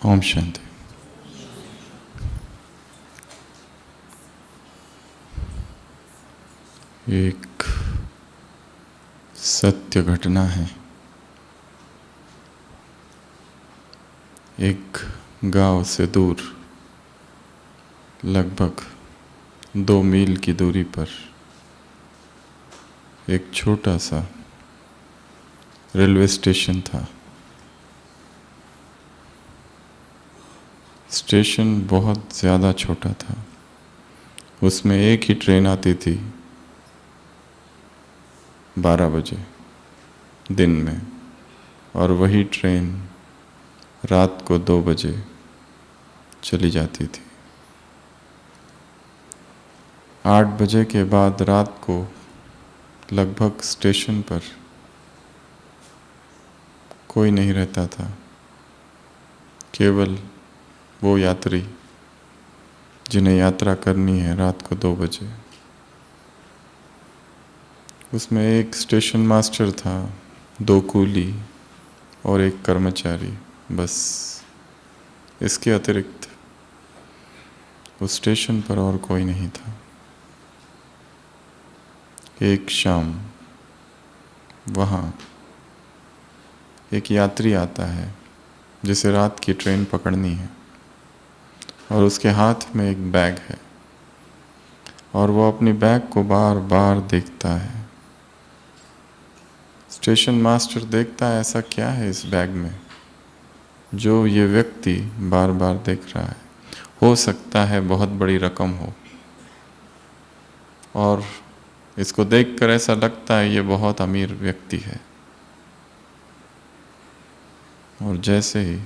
ओम शांति। एक सत्य घटना है। एक गांव से दूर लगभग 2 मील की दूरी पर एक छोटा सा रेलवे स्टेशन था। स्टेशन बहुत ज़्यादा छोटा था। उसमें एक ही ट्रेन आती थी 12 बजे दिन में, और वही ट्रेन रात को 2 बजे चली जाती थी। 8 बजे के बाद रात को लगभग स्टेशन पर कोई नहीं रहता था, केवल वो यात्री जिन्हें यात्रा करनी है रात को 2 बजे। उसमें एक स्टेशन मास्टर था, 2 कूली और एक कर्मचारी, बस। इसके अतिरिक्त उस स्टेशन पर और कोई नहीं था। एक शाम वहाँ एक यात्री आता है जिसे रात की ट्रेन पकड़नी है, और उसके हाथ में एक बैग है, और वो अपनी बैग को बार बार देखता है। स्टेशन मास्टर देखता है ऐसा क्या है इस बैग में जो ये व्यक्ति बार बार देख रहा है। हो सकता है बहुत बड़ी रकम हो, और इसको देखकर ऐसा लगता है ये बहुत अमीर व्यक्ति है। और जैसे ही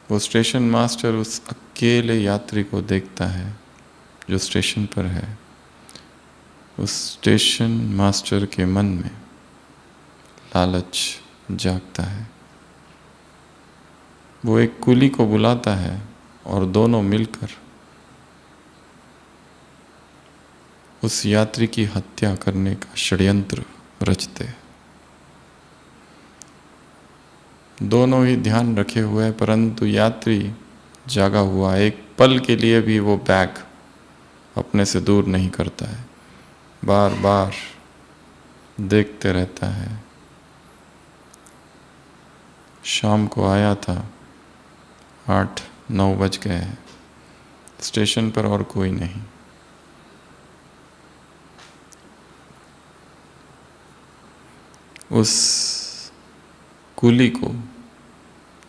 वो स्टेशन मास्टर उस अकेले यात्री को देखता है जो स्टेशन पर है, उस स्टेशन मास्टर के मन में लालच जागता है। वो एक कूली को बुलाता है और दोनों मिलकर उस यात्री की हत्या करने का षड्यंत्र रचते हैं। दोनों ही ध्यान रखे हुए हैं, परंतु यात्री जागा हुआ एक पल के लिए भी वो बैग अपने से दूर नहीं करता है, बार बार देखते रहता है। शाम को आया था, 8-9 बज गए हैं, स्टेशन पर और कोई नहीं। उस कूली को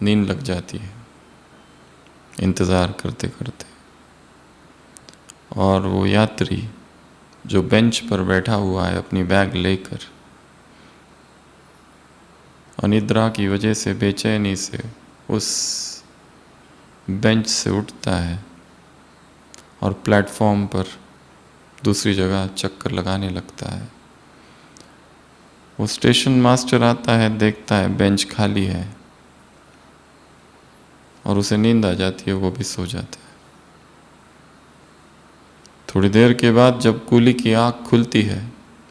नींद लग जाती है इंतज़ार करते करते, और वो यात्री जो बेंच पर बैठा हुआ है अपनी बैग लेकर, अनिद्रा की वजह से बेचैनी से उस बेंच से उठता है और प्लेटफॉर्म पर दूसरी जगह चक्कर लगाने लगता है। वो स्टेशन मास्टर आता है, देखता है बेंच खाली है, और उसे नींद आ जाती है, वो भी सो जाता है। थोड़ी देर के बाद जब कूली की आँख खुलती है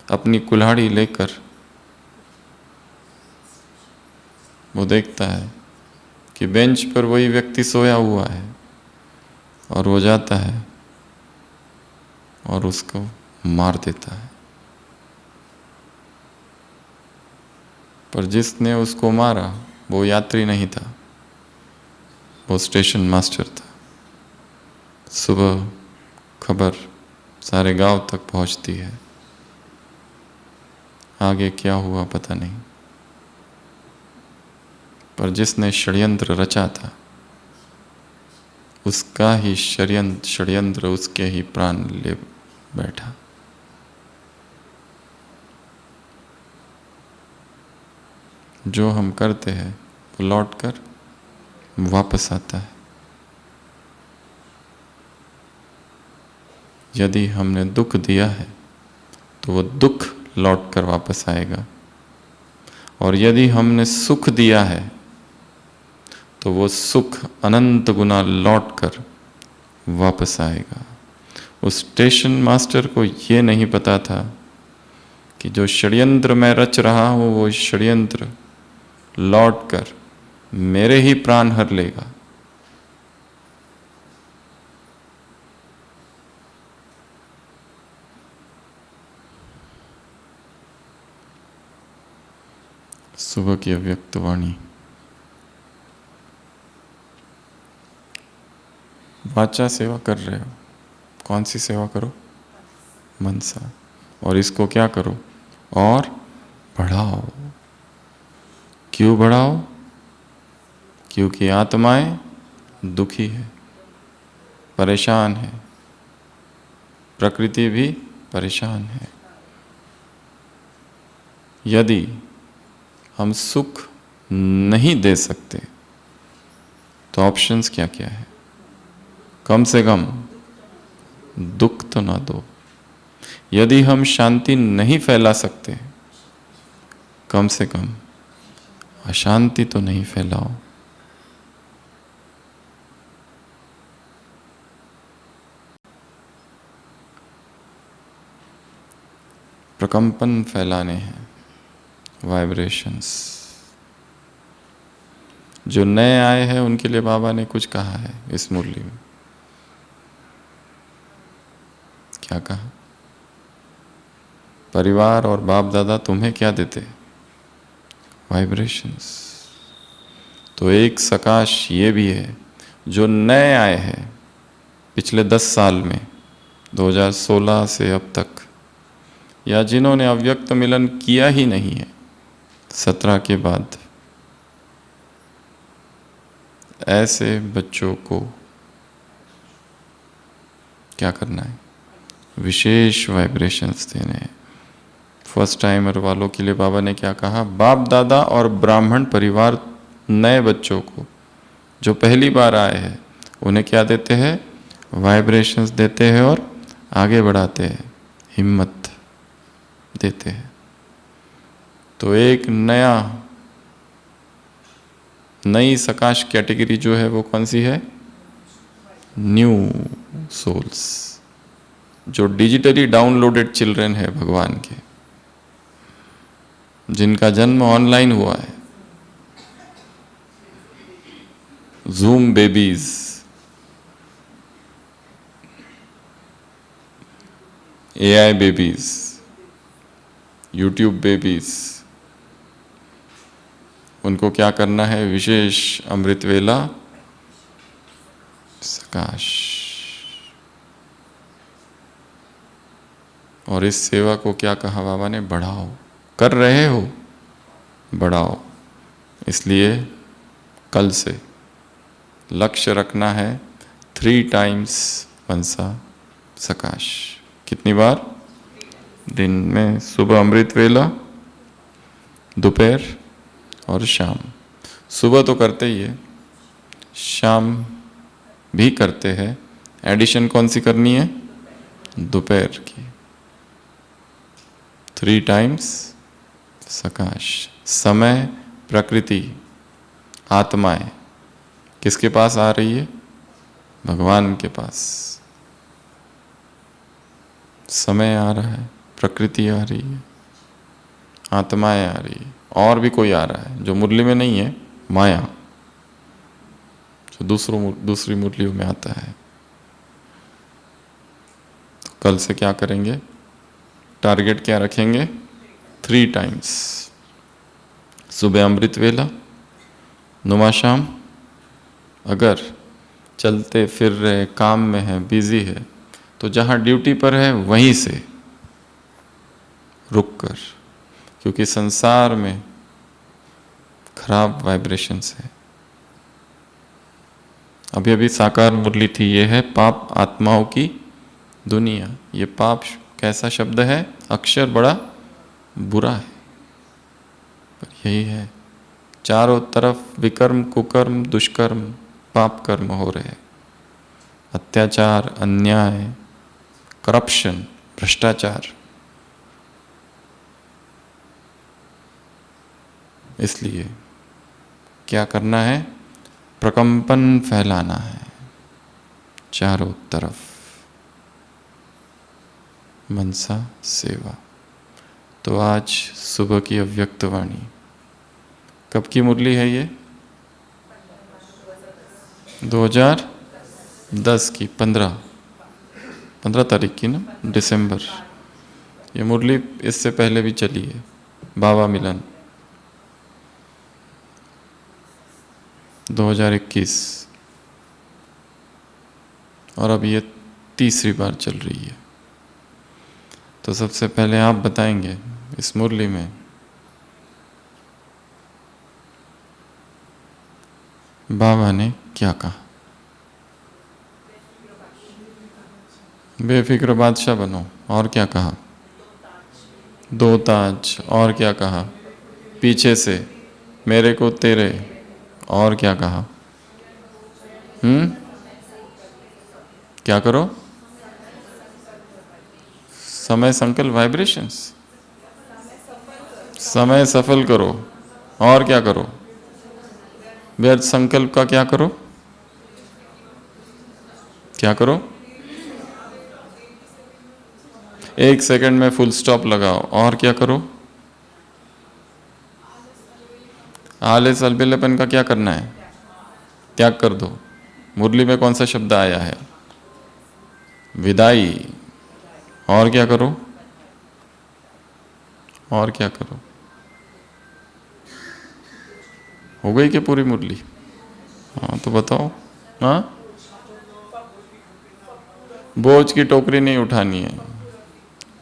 अपनी कुल्हाड़ी लेकर, वो देखता है कि बेंच पर वही व्यक्ति सोया हुआ है, और वो जाता है और उसको मार देता है। पर जिसने उसको मारा वो यात्री नहीं था, वो स्टेशन मास्टर था। सुबह खबर सारे गांव तक पहुंचती है। आगे क्या हुआ पता नहीं, पर जिसने षड्यंत्र रचा था उसका ही षड्यंत्र उसके ही प्राण ले बैठा। जो हम करते हैं वो लौट कर वापस आता है। यदि हमने दुख दिया है तो वो दुख लौट कर वापस आएगा, और यदि हमने सुख दिया है तो वो सुख अनंत गुना लौट कर वापस आएगा। उस स्टेशन मास्टर को ये नहीं पता था कि जो षड्यंत्र मैं रच रहा हूँ वो षड्यंत्र लौट कर मेरे ही प्राण हर लेगा। सुबह की अव्यक्त वाणी। वाचा सेवा कर रहे हो, कौन सी सेवा करो? मनसा। और इसको क्या करो? और बढ़ाओ। क्यों बढ़ाओ? क्योंकि आत्माएं दुखी है, परेशान है, प्रकृति भी परेशान है। यदि हम सुख नहीं दे सकते तो ऑप्शंस क्या क्या है? कम से कम दुख तो ना दो। यदि हम शांति नहीं फैला सकते, कम से कम अशांति तो नहीं फैलाओ। प्रकंपन फैलाने हैं, वाइब्रेशंस। जो नए आए हैं उनके लिए बाबा ने कुछ कहा है इस मुरली में। क्या कहा? परिवार और बाप दादा तुम्हें क्या देते? वाइब्रेशंस। तो एक सकाश ये भी है, जो नए आए हैं पिछले 10 साल में, 2016 से अब तक, या जिन्होंने अव्यक्त मिलन किया ही नहीं है 17 के बाद, ऐसे बच्चों को क्या करना है? विशेष वाइब्रेशंस देने हैं। फर्स्ट टाइमर वालों के लिए बाबा ने क्या कहा? बाप दादा और ब्राह्मण परिवार नए बच्चों को जो पहली बार आए हैं उन्हें क्या देते हैं? वाइब्रेशंस देते हैं और आगे बढ़ाते हैं, हिम्मत देते हैं। तो एक नई सकाश कैटेगरी जो है वो कौन सी है? न्यू सोल्स, जो डिजिटली डाउनलोडेड चिल्ड्रन है भगवान के, जिनका जन्म ऑनलाइन हुआ है। Zoom babies, AI babies, YouTube babies, उनको क्या करना है? विशेष अमृत वेला सकाश। और इस सेवा को क्या कहा बाबा ने? बढ़ाओ। कर रहे हो, बढ़ाओ। इसलिए कल से लक्ष्य रखना है 3 टाइम्स मनसा सकाश। कितनी बार? दिन में, सुबह अमृत वेला, दोपहर और शाम। सुबह तो करते ही है, शाम भी करते हैं। एडिशन कौन सी करनी है? दोपहर की। 3 टाइम्स सकाश। समय, प्रकृति, आत्माएं किसके पास आ रही है? भगवान के पास। समय आ रहा है, प्रकृति आ रही है, आत्माएं आ रही है, और भी कोई आ रहा है जो मुरली में नहीं है, माया, जो दूसरी मुरलियों में आता है। तो कल से क्या करेंगे? टारगेट क्या रखेंगे? 3 टाइम्स। सुबह अमृत वेला, नुमा शाम। अगर चलते फिर रहे, काम में है, बिजी है, तो जहाँ ड्यूटी पर है वहीं से रुक कर, क्योंकि संसार में खराब वाइब्रेशंस है। अभी अभी साकार मुरली थी, ये है पाप आत्माओं की दुनिया। ये पाप कैसा शब्द है? अक्षर बड़ा बुरा है, पर यही है। चारों तरफ विकर्म, कुकर्म, दुष्कर्म, पाप कर्म हो रहे हैं। अत्याचार, अन्याय, करप्शन, भ्रष्टाचार। इसलिए क्या करना है? प्रकंपन फैलाना है चारों तरफ। मनसा सेवा। तो आज सुबह की अव्यक्त वाणी। कब की मुरली है ये? 2010 की 15 तारीख की ना, दिसंबर। ये मुरली इससे पहले भी चली है, बाबा मिलन 2021, और अब ये तीसरी बार चल रही है। तो सबसे पहले आप बताएंगे इस मुरली में बाबा ने क्या कहा। बेफिक्र बादशाह बनो, और क्या कहा? 2 ताज, और क्या कहा? पीछे से मेरे को तेरे, और क्या कहा? क्या करो? समय संकल्प वाइब्रेशंस, समय सफल करो, और क्या करो? व्यर्थ संकल्प का क्या करो? क्या करो? 1 सेकंड में फुल स्टॉप लगाओ, और क्या करो? आलस अलबेलेपन का क्या करना है? त्याग कर दो। मुरली में कौन सा शब्द आया है? विदाई। और क्या करो? और क्या करो? हो गई क्या पूरी मुरली? हाँ तो बताओ। हाँ, बोझ की टोकरी नहीं उठानी है,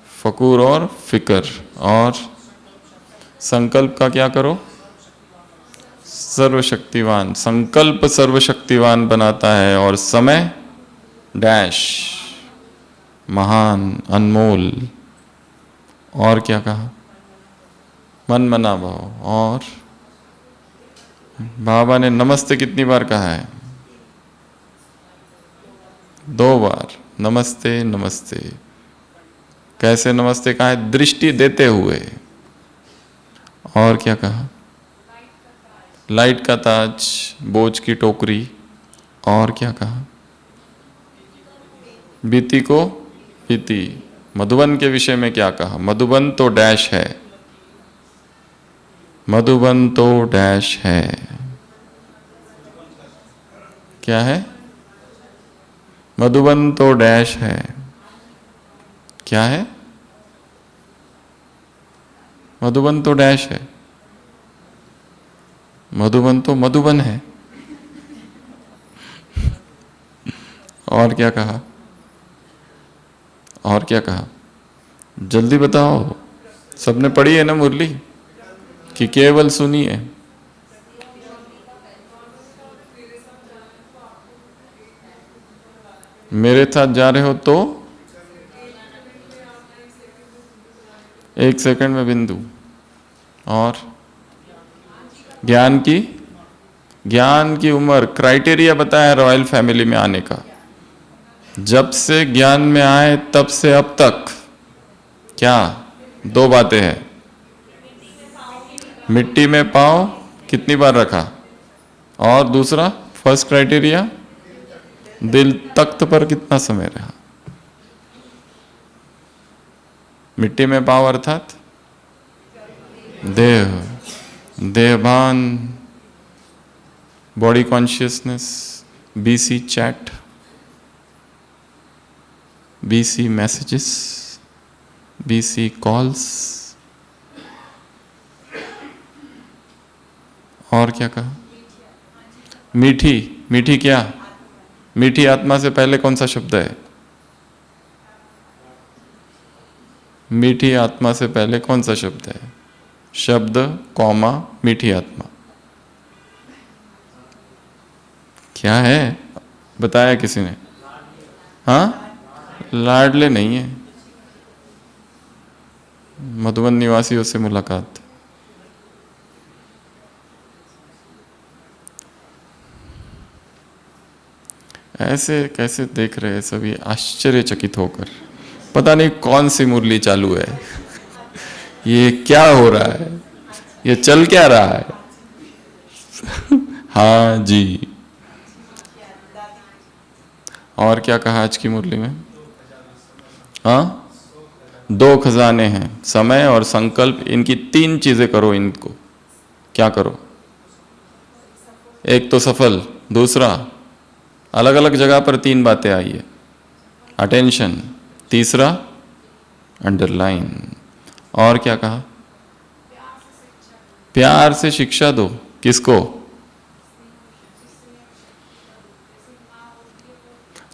फकूर और फिक्र। और संकल्प का क्या करो? सर्वशक्तिवान। संकल्प सर्वशक्तिवान बनाता है, और समय डैश महान अनमोल। और क्या कहा? मन मना भाव। और बाबा ने नमस्ते कितनी बार कहा है? 2 बार। नमस्ते नमस्ते। कैसे नमस्ते कहा है? दृष्टि देते हुए। और क्या कहा? लाइट का ताज, बोझ की टोकरी। और क्या कहा? बीती को बीती। मधुबन के विषय में क्या कहा? मधुबन तो डैश है, मधुबन तो डैश है। क्या है? मधुबन तो डैश है। क्या है? मधुबन तो डैश है। मधुबन तो मधुबन है। और क्या कहा? और क्या कहा? जल्दी बताओ। सबने पढ़ी है ना मुरली, कि केवल सुनी है? मेरे साथ जा रहे हो तो 1 सेकंड में बिंदु। और ज्ञान की उम्र, क्राइटेरिया बताया रॉयल फैमिली में आने का। जब से ज्ञान में आए तब से अब तक क्या? 2 बातें हैं। मिट्टी में पाँव कितनी बार रखा? और दूसरा, फर्स्ट क्राइटेरिया, दिल तख्त पर कितना समय रहा? मिट्टी में पाँव अर्थात देह, देहभान, body consciousness, BC chat, BC messages, BC calls. और क्या कहा? मीठी। मीठी क्या? मीठी आत्मा से पहले कौन सा शब्द है? मीठी आत्मा से पहले कौन सा शब्द है? शब्द कॉमा मीठी आत्मा। क्या है? बताया किसी ने? हाँ, लाडले नहीं है। मधुबन निवासियों से मुलाकात। ऐसे कैसे देख रहे हैं सभी आश्चर्यचकित होकर। पता नहीं कौन सी मुरली चालू है, ये क्या हो रहा है, ये चल क्या रहा है? हाँ जी। और क्या कहा आज की मुरली में? हाँ, 2 खजाने हैं, समय और संकल्प। इनकी 3 चीजें करो। इनको क्या करो? एक तो सफल, दूसरा अलग अलग जगह पर 3 बातें आई है। अटेंशन, तीसरा अंडरलाइन, और क्या कहा? प्यार से शिक्षा दो। किसको?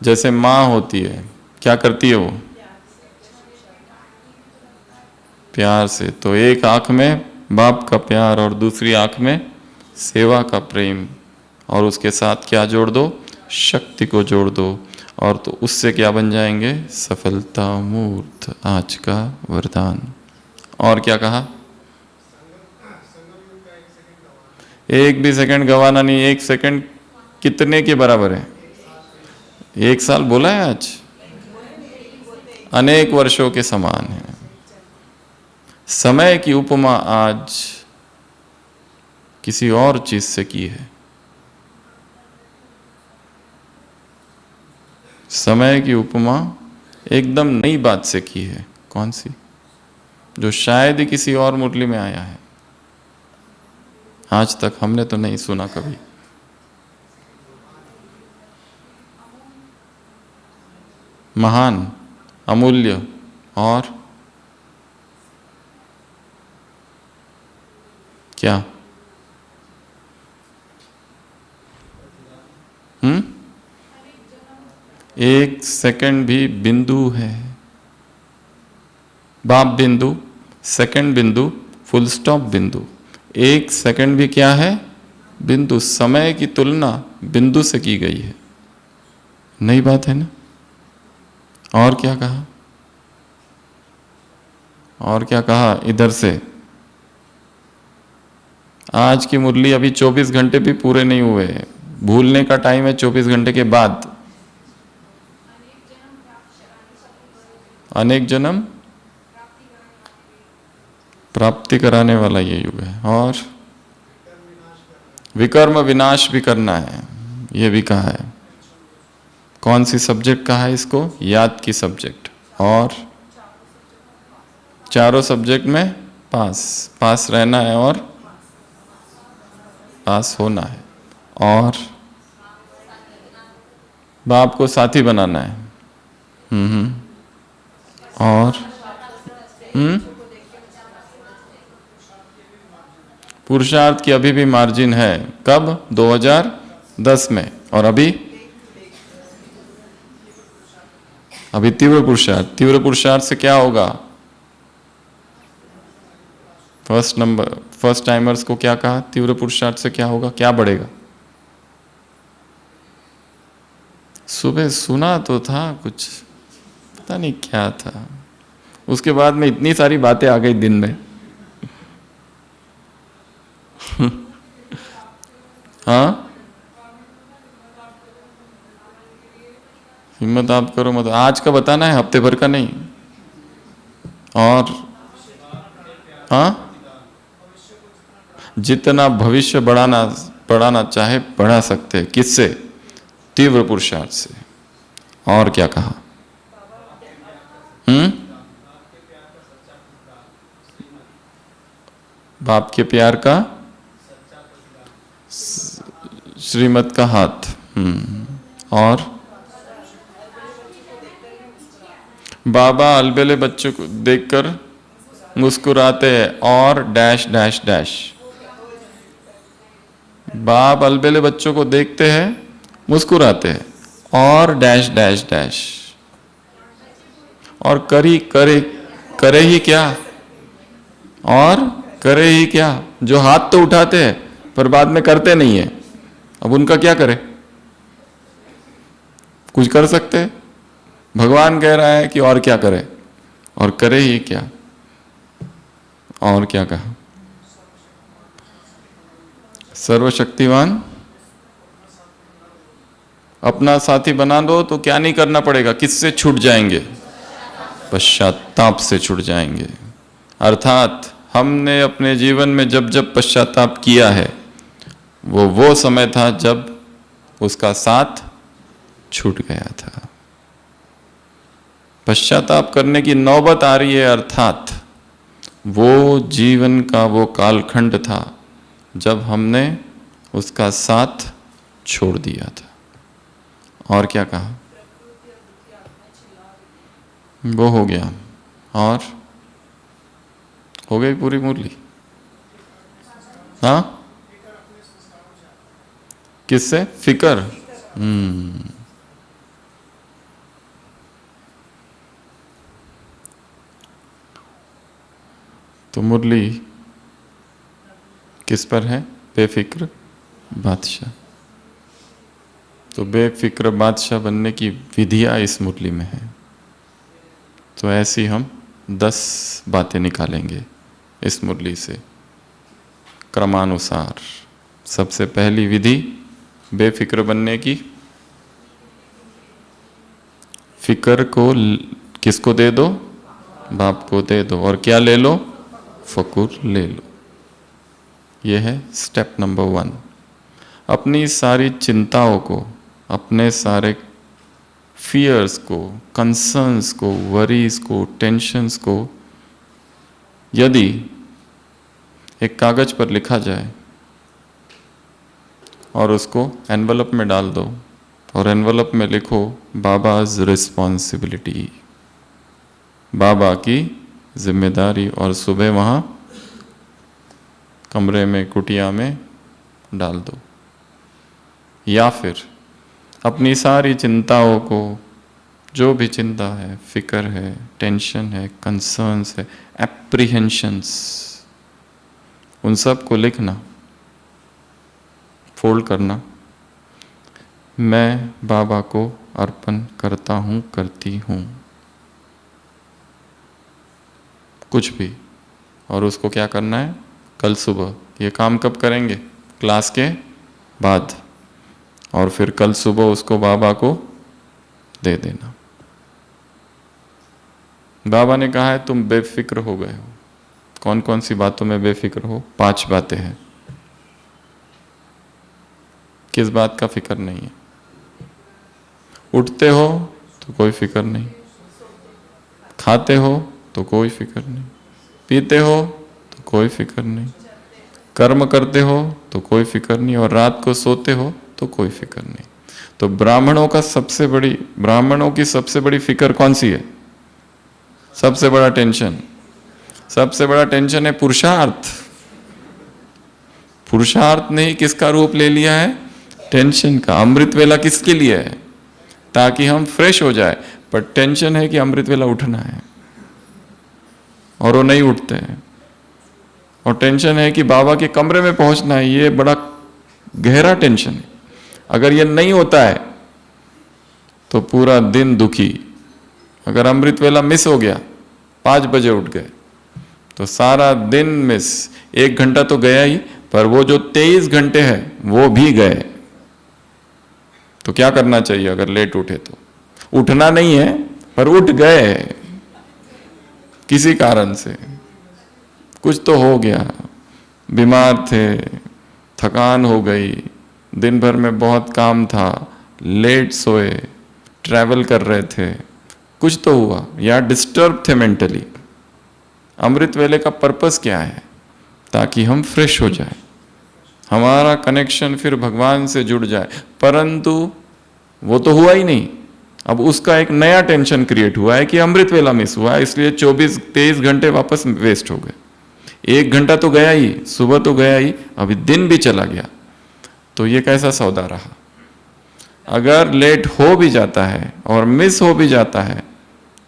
जैसे माँ होती है, क्या करती है वो? प्यार से। तो एक आंख में बाप का प्यार और दूसरी आंख में सेवा का प्रेम, और उसके साथ क्या जोड़ दो? शक्ति को जोड़ दो, और तो उससे क्या बन जाएंगे? सफलता मूर्त, आज का वरदान। और क्या कहा? एक भी सेकंड गवाना नहीं। 1 सेकंड कितने के बराबर है? 1 साल बोला है आज, अनेक वर्षों के समान है। समय की उपमा आज किसी और चीज से की है। समय की उपमा एकदम नई बात से की है। कौन सी? जो शायद ही किसी और मुरली में आया है, आज तक हमने तो नहीं सुना कभी। महान, अमूल्य, और क्या? एक सेकंड भी बिंदु है। बाप बिंदु, सेकंड बिंदु, फुल स्टॉप बिंदु। 1 सेकंड भी क्या है? बिंदु। समय की तुलना बिंदु से की गई है। नई बात है ना? और क्या कहा? और क्या कहा इधर से? आज की मुरली अभी 24 घंटे भी पूरे नहीं हुए। भूलने का टाइम है 24 घंटे के बाद। अनेक जन्म प्राप्ति कराने वाला ये युग है। और विकर्म विनाश भी करना है, ये भी कहा है। कौन सी सब्जेक्ट कहा है इसको? याद की सब्जेक्ट। और चारों सब्जेक्ट में पास रहना है और पास होना है, और बाप को साथी बनाना है। और पुरुषार्थ की अभी भी मार्जिन है। कब? 2010 में। और अभी तीव्र पुरुषार्थ। तीव्र पुरुषार्थ से क्या होगा? फर्स्ट टाइमर्स को क्या कहा? तीव्र पुरुषार्थ से क्या होगा? क्या बढ़ेगा? सुबह सुना तो था कुछ, पता नहीं क्या था। उसके बाद में इतनी सारी बातें आ गई दिन में। हाँ, हिम्मत आप करो मत। आज का बताना है, हफ्ते भर का नहीं। और हाँ, जितना भविष्य बढ़ाना चाहे बढ़ा सकते हैं। किससे? तीव्र पुरुषार्थ से। और क्या कहा? बाप के प्यार का श्रीमत का हाथ। और बाबा अलबेले बच्चों को देखकर मुस्कुराते हैं, और डैश डैश डैश। बाप अलबेले बच्चों को देखते हैं, मुस्कुराते हैं, और डैश डैश डैश। और करे ही क्या? और करे ही क्या? जो हाथ तो उठाते हैं पर बाद में करते नहीं है, अब उनका क्या करे? कुछ कर सकते हैं? भगवान कह रहा है कि और क्या करे, और करे ही क्या? और क्या कहा? सर्वशक्तिमान अपना साथी बना दो तो क्या नहीं करना पड़ेगा? किससे छूट जाएंगे? पश्चाताप से छूट जाएंगे। अर्थात हमने अपने जीवन में जब जब पश्चाताप किया है, वो समय था जब उसका साथ छूट गया था। पश्चाताप करने की नौबत आ रही है, अर्थात वो जीवन का वो कालखंड था जब हमने उसका साथ छोड़ दिया था। और क्या कहा? वो हो गया। और हो गई पूरी मुरली? हाँ, किससे? फिकर। तो मुरली किस पर है? बेफिक्र बादशाह। तो बेफिक्र बादशाह बनने की विधियां इस मुरली में है। तो ऐसी हम 10 बातें निकालेंगे इस मुरली से क्रमानुसार। सबसे पहली विधि बेफिक्र बनने की, फिक्र को किसको दे दो? बाप को दे दो। और क्या ले लो? फकुर ले लो। यह है स्टेप नंबर 1। अपनी सारी चिंताओं को, अपने सारे फियर्स को, कंसर्न्स को, वरीज को, टेंशन्स को यदि एक कागज पर लिखा जाए और उसको एनवलप में डाल दो और एनवलप में लिखो बाबाज रिस्पॉन्सिबिलिटी, बाबा की जिम्मेदारी, और सुबह वहाँ कमरे में, कुटिया में डाल दो। या फिर अपनी सारी चिंताओं को, जो भी चिंता है, फिक्र है, टेंशन है, कंसर्न्स है, एप्रीहेंशंस, उन सब को लिखना, फोल्ड करना, मैं बाबा को अर्पण करता हूँ, करती हूँ, कुछ भी। और उसको क्या करना है? कल सुबह। ये काम कब करेंगे? क्लास के बाद। और फिर कल सुबह उसको बाबा को दे देना। बाबा ने कहा है तुम बेफिक्र हो गए हो। कौन कौन सी बातों में बेफिक्र हो? 5 बातें हैं। किस बात का फिक्र नहीं है? उठते हो तो कोई फिक्र नहीं, खाते हो तो कोई फिक्र नहीं, पीते हो तो कोई फिक्र नहीं, कर्म करते हो तो कोई फिक्र नहीं, और रात को सोते हो तो कोई फिक्र नहीं। तो ब्राह्मणों की सबसे बड़ी फिक्र कौन सी है? सबसे बड़ा टेंशन है पुरुषार्थ। पुरुषार्थ ने ही किसका रूप ले लिया है? टेंशन का। अमृत वेला किसके लिए है? ताकि हम फ्रेश हो जाए। पर टेंशन है कि अमृत वेला उठना है और वो नहीं उठते हैं। और टेंशन है कि बाबा के कमरे में पहुंचना है। ये बड़ा गहरा टेंशन है। अगर ये नहीं होता है तो पूरा दिन दुखी। अगर अमृत वेला मिस हो गया, 5 बजे उठ गए, तो सारा दिन मिस। 1 घंटा तो गया ही, पर वो जो 23 घंटे हैं वो भी गए। तो क्या करना चाहिए अगर लेट उठे? तो उठना नहीं है, पर उठ गए किसी कारण से, कुछ तो हो गया, बीमार थे, थकान हो गई, दिन भर में बहुत काम था, लेट सोए, ट्रैवल कर रहे थे, कुछ तो हुआ, या डिस्टर्ब थे मेंटली। अमृत वेले का पर्पस क्या है? ताकि हम फ्रेश हो जाए, हमारा कनेक्शन फिर भगवान से जुड़ जाए। परंतु वो तो हुआ ही नहीं। अब उसका एक नया टेंशन क्रिएट हुआ है कि अमृत वेला मिस हुआ है, इसलिए 23 घंटे वापस वेस्ट हो गए। 1 घंटा तो गया ही, सुबह तो गया ही, अभी दिन भी चला गया। तो ये कैसा सौदा रहा? अगर लेट हो भी जाता है और मिस हो भी जाता है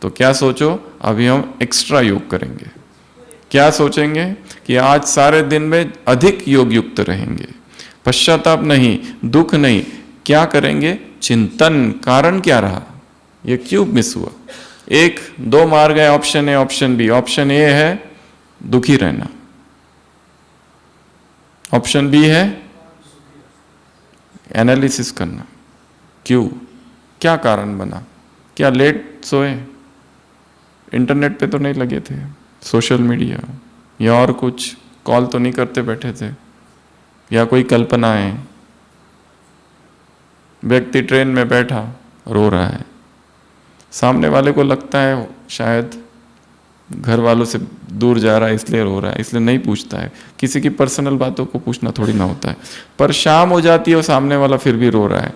तो क्या सोचो, अभी हम एक्स्ट्रा योग करेंगे। क्या सोचेंगे कि आज सारे दिन में अधिक योग युक्त रहेंगे। पश्चाताप नहीं, दुख नहीं, क्या करेंगे? चिंतन। कारण क्या रहा? ये क्यों मिस हुआ? 1-2 मार गए, option A, option B. Option A है दुखी रहना, ऑप्शन बी है एनालिसिस करना। क्यों? क्या कारण बना? क्या लेट सोए? इंटरनेट पे तो नहीं लगे थे, सोशल मीडिया या और कुछ, कॉल तो नहीं करते बैठे थे, या कोई कल्पनाएं। व्यक्ति ट्रेन में बैठा रो रहा है, सामने वाले को लगता है शायद घर वालों से दूर जा रहा है इसलिए रो रहा है, इसलिए नहीं पूछता है। किसी की पर्सनल बातों को पूछना थोड़ी ना होता है। पर शाम हो जाती है और सामने वाला फिर भी रो रहा है,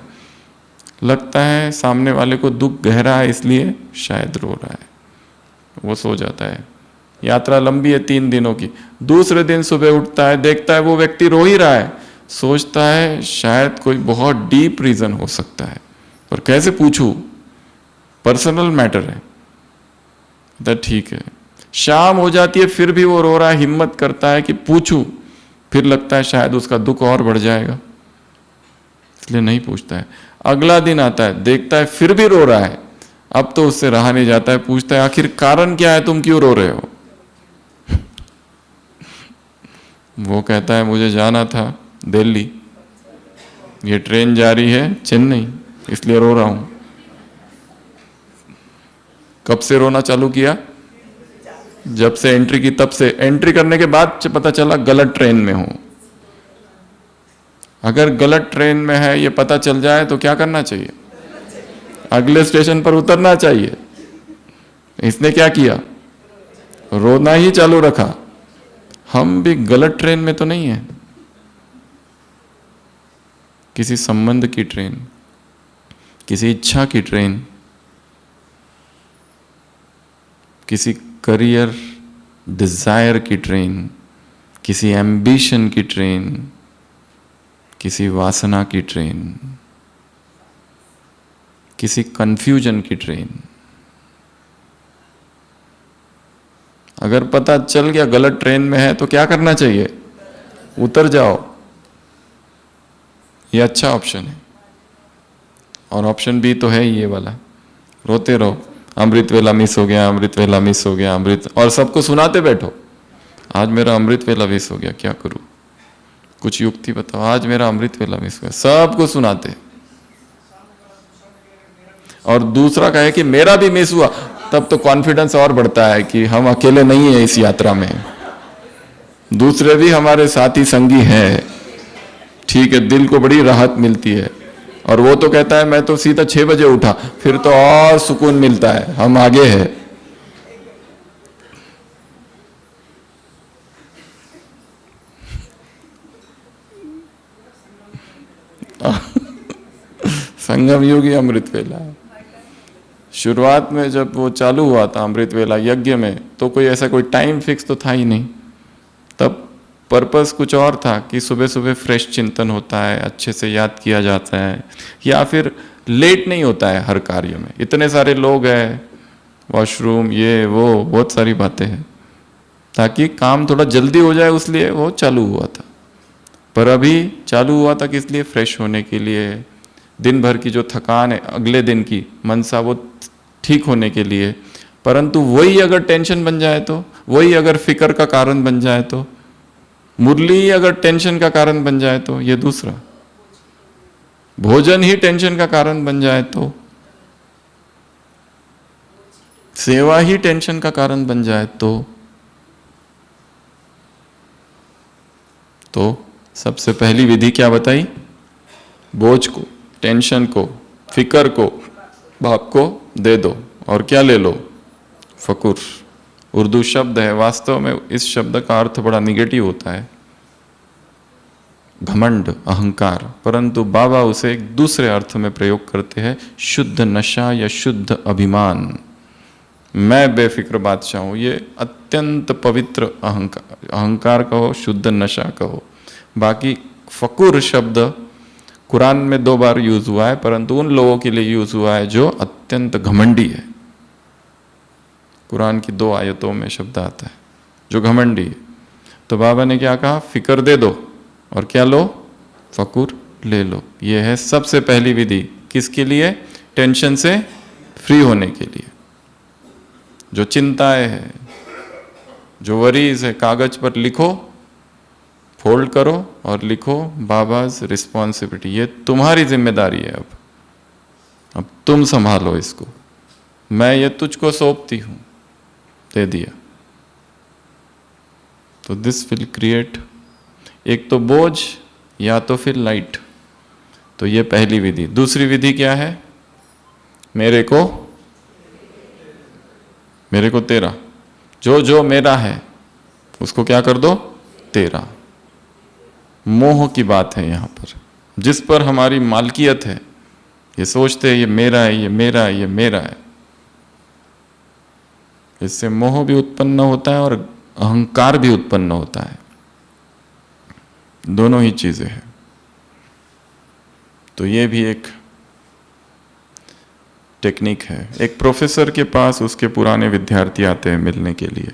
लगता है सामने वाले को दुख गहरा है इसलिए शायद रो रहा है, वो सो जाता है। यात्रा लंबी है 3 दिनों की, दूसरे दिन सुबह उठता है, देखता है वो व्यक्ति रो ही रहा है, सोचता है शायद कोई बहुत डीप रीजन हो सकता है, पर कैसे पूछूं, पर्सनल मैटर है। तो ठीक है, शाम हो जाती है फिर भी वो रो रहा है, हिम्मत करता है कि पूछूं, फिर लगता है शायद उसका दुख और बढ़ जाएगा, इसलिए नहीं पूछता है। अगला दिन आता है, देखता है फिर भी रो रहा है, अब तो उससे रहा नहीं जाता है, पूछता है आखिर कारण क्या है, तुम क्यों रो रहे हो? वो कहता है मुझे जाना था दिल्ली, ये ट्रेन जा रही है चेन्नई, इसलिए रो रहा हूं। कब से रोना चालू किया? जब से एंट्री की, तब से। एंट्री करने के बाद पता चला गलत ट्रेन में हूं। अगर गलत ट्रेन में है ये पता चल जाए तो क्या करना चाहिए? अगले स्टेशन पर उतरना चाहिए। इसने क्या किया? रोना ही चालू रखा। हम भी गलत ट्रेन में तो नहीं है, किसी संबंध की ट्रेन, किसी इच्छा की ट्रेन, किसी करियर डिजायर की ट्रेन, किसी एम्बिशन की ट्रेन, किसी वासना की ट्रेन, किसी कंफ्यूजन की ट्रेन। अगर पता चल गया गलत ट्रेन में है तो क्या करना चाहिए? उतर जाओ। ये अच्छा ऑप्शन है। और ऑप्शन बी तो है ये वाला, रोते रहो, अमृत वेला मिस हो गया, अमृत वेला मिस हो गया, अमृत, और सबको सुनाते बैठो आज मेरा अमृत वेला मिस हो गया, क्या करूं, कुछ युक्ति बताओ, आज मेरा अमृत वेला मिस हो गया, सबको सुनाते। और दूसरा कहे कि मेरा भी मिस हुआ, तब तो कॉन्फिडेंस और बढ़ता है कि हम अकेले नहीं है इस यात्रा में, दूसरे भी हमारे साथी संगी हैं। ठीक है, दिल को बड़ी राहत मिलती है। और वो तो कहता है मैं तो सीधा 6 बजे उठा, फिर तो और सुकून मिलता है, हम आगे हैं। संगम युग अमृत वेला। शुरुआत में जब वो चालू हुआ था अमृत वेला यज्ञ में, तो कोई ऐसा कोई टाइम फिक्स तो था ही नहीं। तब पर्पस कुछ और था कि सुबह सुबह फ्रेश चिंतन होता है, अच्छे से याद किया जाता है, या फिर लेट नहीं होता है हर कार्य में। इतने सारे लोग हैं, वॉशरूम, ये वो, बहुत सारी बातें हैं, ताकि काम थोड़ा जल्दी हो जाए, उसलिए वो चालू हुआ था। पर अभी चालू हुआ था किस लिए? फ्रेश होने के लिए, दिन भर की जो थकान है अगले दिन की मनसा, वो ठीक होने के लिए। परंतु वही अगर टेंशन बन जाए तो, वही अगर फिक्र का कारण बन जाए तो, मुरली अगर टेंशन का कारण बन जाए तो, ये दूसरा भोजन ही टेंशन का कारण बन जाए तो, सेवा ही टेंशन का कारण बन जाए तो सबसे पहली विधि क्या बताई? बोझ को, टेंशन को, फिक्र को, बाप को दे दो। और क्या ले लो? फकुर। उर्दू शब्द है, वास्तव में इस शब्द का अर्थ बड़ा निगेटिव होता है, घमंड, अहंकार। परंतु बाबा उसे एक दूसरे अर्थ में प्रयोग करते हैं, शुद्ध नशा या शुद्ध अभिमान। मैं बेफिक्र बादशाह हूं, ये अत्यंत पवित्र अहंकार, अहंकार कहो, शुद्ध नशा कहो। बाकी फकुर शब्द कुरान में 2 बार यूज हुआ है, परंतु उन लोगों के लिए यूज हुआ है जो अत्यंत घमंडी है। कुरान की 2 आयतों में शब्द आता है जो घमंडी है। तो बाबा ने क्या कहा? फिक्र दे दो और क्या लो? फकुर ले लो। यह है सबसे पहली विधि। किसके लिए? टेंशन से फ्री होने के लिए। जो चिंताएं है, जो वरीज है, कागज पर लिखो, फोल्ड करो और लिखो बाबाज रिस्पॉन्सिबिलिटी, ये तुम्हारी जिम्मेदारी है। अब तुम संभालो इसको, मैं ये तुझको सौंपती हूं, दे दिया। तो दिस विल क्रिएट एक तो बोझ या तो फिर लाइट। तो ये पहली विधि। दूसरी विधि क्या है? मेरे को तेरा, जो जो मेरा है उसको क्या कर दो? तेरा। मोह की बात है यहां पर, जिस पर हमारी मालकियत है ये सोचते हैं ये मेरा है, ये मेरा है, ये मेरा है। इससे मोह भी उत्पन्न होता है और अहंकार भी उत्पन्न होता है, दोनों ही चीजें हैं। तो ये भी एक टेक्निक है। एक प्रोफेसर के पास उसके पुराने विद्यार्थी आते हैं मिलने के लिए।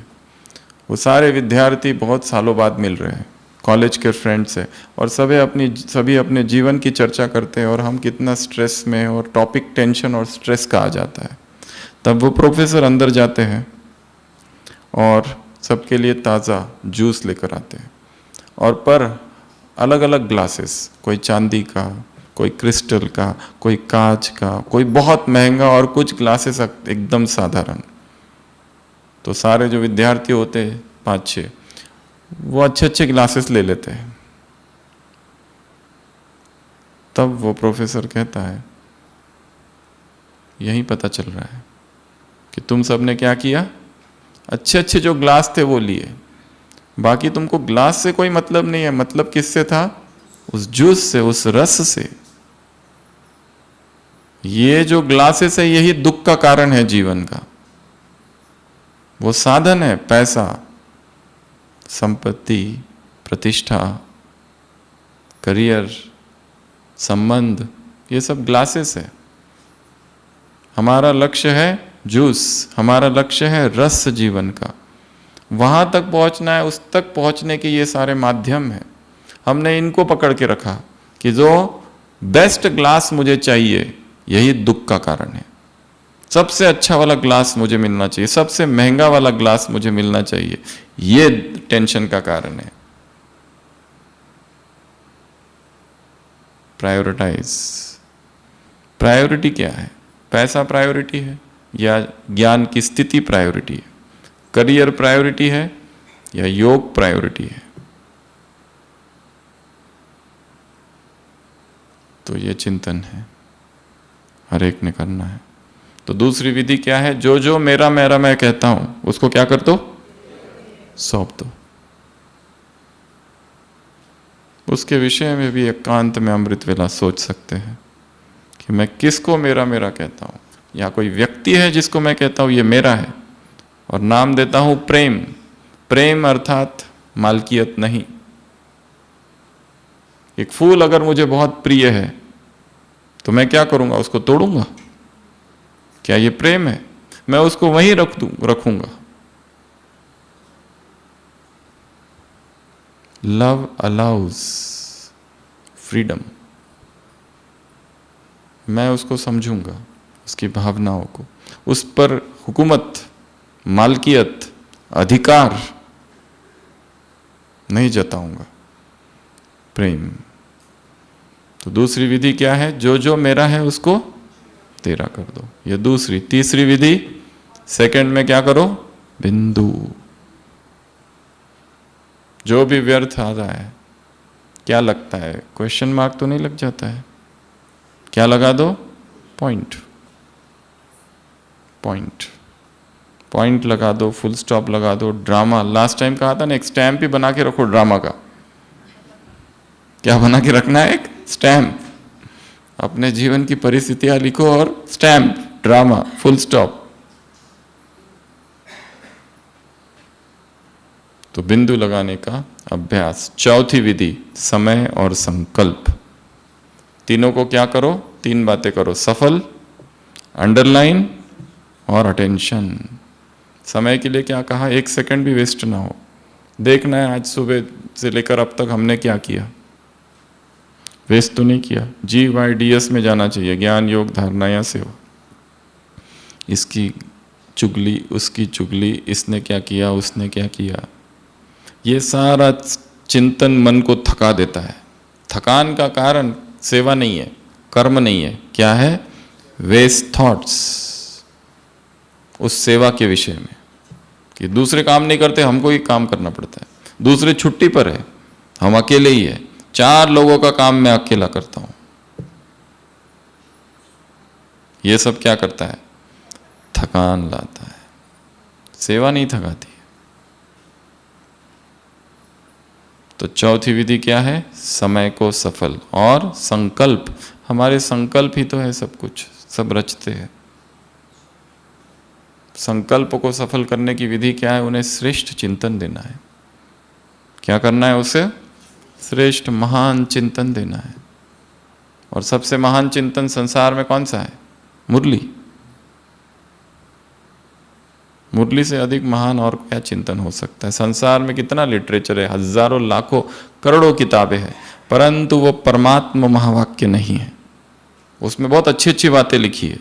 वो सारे विद्यार्थी बहुत सालों बाद मिल रहे हैं, कॉलेज के फ्रेंड्स हैं, और सभी अपने जीवन की चर्चा करते हैं और हम कितना स्ट्रेस में हैं, और टॉपिक टेंशन और स्ट्रेस का आ जाता है। तब वो प्रोफेसर अंदर जाते हैं और सबके लिए ताज़ा जूस लेकर आते हैं, और पर अलग अलग ग्लासेस, कोई चांदी का, कोई क्रिस्टल का, कोई कांच का, कोई बहुत महंगा, और कुछ ग्लासेस एकदम साधारण। तो सारे जो विद्यार्थी होते हैं 5-6, वो अच्छे अच्छे ग्लासेस ले लेते हैं। तब वो प्रोफेसर कहता है, यही पता चल रहा है कि तुम सबने क्या किया, अच्छे अच्छे जो ग्लास थे वो लिए, बाकी तुमको ग्लास से कोई मतलब नहीं है। मतलब किससे था? उस जूस से, उस रस से। ये जो ग्लासेस है यही दुख का कारण है जीवन का। वो साधन है, पैसा, संपत्ति, प्रतिष्ठा, करियर, संबंध, ये सब ग्लासेस है। हमारा लक्ष्य है जूस, हमारा लक्ष्य है रस जीवन का। वहां तक पहुंचना है, उस तक पहुंचने के ये सारे माध्यम है। हमने इनको पकड़ के रखा कि जो बेस्ट ग्लास मुझे चाहिए, यही दुख का कारण है। सबसे अच्छा वाला ग्लास मुझे मिलना चाहिए, सबसे महंगा वाला ग्लास मुझे मिलना चाहिए, ये टेंशन का कारण है। प्रायोरिटाइज। प्रायोरिटी क्या है? पैसा प्रायोरिटी है या ज्ञान की स्थिति प्रायोरिटी है? करियर प्रायोरिटी है या योग प्रायोरिटी है? तो ये चिंतन है, हर एक ने करना है। तो दूसरी विधि क्या है? जो जो मेरा मेरा मैं कहता हूं, उसको क्या कर दो? सौंप दो। उसके विषय में भी एकांत में अमृत वेला सोच सकते हैं कि मैं किसको मेरा मेरा कहता हूं, या कोई व्यक्ति है जिसको मैं कहता हूं ये मेरा है, और नाम देता हूं प्रेम। प्रेम अर्थात मालकियत नहीं। एक फूल अगर मुझे बहुत प्रिय है तो मैं क्या करूंगा? उसको तोड़ूंगा? क्या ये प्रेम है? मैं उसको वहीं रखूंगा। Love allows freedom. मैं उसको समझूंगा, उसकी भावनाओं को, उस पर हुकूमत, मालकियत, अधिकार नहीं जताऊंगा। प्रेम। तो दूसरी विधि क्या है? जो जो मेरा है उसको तेरा कर दो, ये दूसरी। तीसरी विधि, सेकंड में क्या करो? बिंदु। जो भी व्यर्थ आ रहा है, क्या लगता है? क्वेश्चन मार्क तो नहीं लग जाता है? क्या लगा दो? पॉइंट। पॉइंट, पॉइंट लगा दो, फुल स्टॉप लगा दो। ड्रामा, लास्ट टाइम कहा था ना, एक स्टैम्प ही बना के रखो ड्रामा का। क्या बना के रखना है? एक स्टैम्प। अपने जीवन की परिस्थितियां लिखो और स्टैम्प, ड्रामा, फुल स्टॉप। तो बिंदु लगाने का अभ्यास। चौथी विधि, समय और संकल्प। तीनों को क्या करो? 3 बातें करो, सफल, अंडरलाइन और अटेंशन। समय के लिए क्या कहा? 1 सेकंड भी वेस्ट ना हो। देखना है आज सुबह से लेकर अब तक हमने क्या किया। वेस्ट तो नहीं किया। GYDS में जाना चाहिए, ज्ञान योग धारणा या सेवा। इसकी चुगली, उसकी चुगली, इसने क्या किया, उसने क्या किया, ये सारा चिंतन मन को थका देता है। थकान का कारण सेवा नहीं है, कर्म नहीं है, क्या है? वेस्ट थॉट्स उस सेवा के विषय में, कि दूसरे काम नहीं करते, हमको ही काम करना पड़ता है। दूसरे छुट्टी पर है, हम अकेले ही है। 4 लोगों का काम मैं अकेला करता हूं। ये सब क्या करता है? थकान लाता है। सेवा नहीं थकाती है। तो चौथी विधि क्या है? समय को सफल और संकल्प। हमारे संकल्प ही तो है सब कुछ, सब रचते हैं। संकल्प को सफल करने की विधि क्या है? उन्हें श्रेष्ठ चिंतन देना है। क्या करना है? उसे श्रेष्ठ महान चिंतन देना है। और सबसे महान चिंतन संसार में कौन सा है? मुरली। मुरली से अधिक महान और क्या चिंतन हो सकता है? संसार में कितना लिटरेचर है, हजारों लाखों करोड़ों किताबें हैं, परंतु वो परमात्मा महावाक्य नहीं है। उसमें बहुत अच्छी अच्छी बातें लिखी है,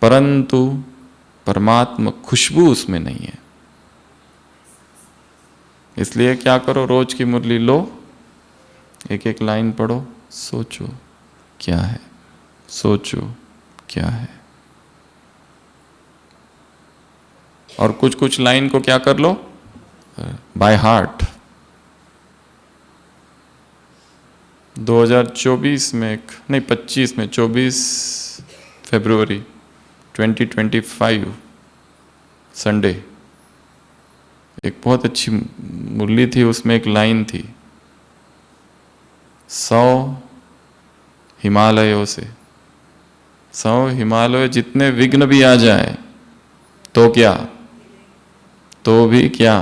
परंतु परमात्मा खुशबू उसमें नहीं है। इसलिए क्या करो, रोज की मुरली लो, एक एक लाइन पढ़ो, सोचो क्या है, सोचो क्या है। और कुछ कुछ लाइन को क्या कर लो, बाय हार्ट। 2024 में नहीं 25 में 24 फरवरी 2025 संडे एक बहुत अच्छी मुरली थी। उसमें एक लाइन थी, 100 हिमालयों से, 100 हिमालय जितने विघ्न भी आ जाए तो क्या, तो भी क्या,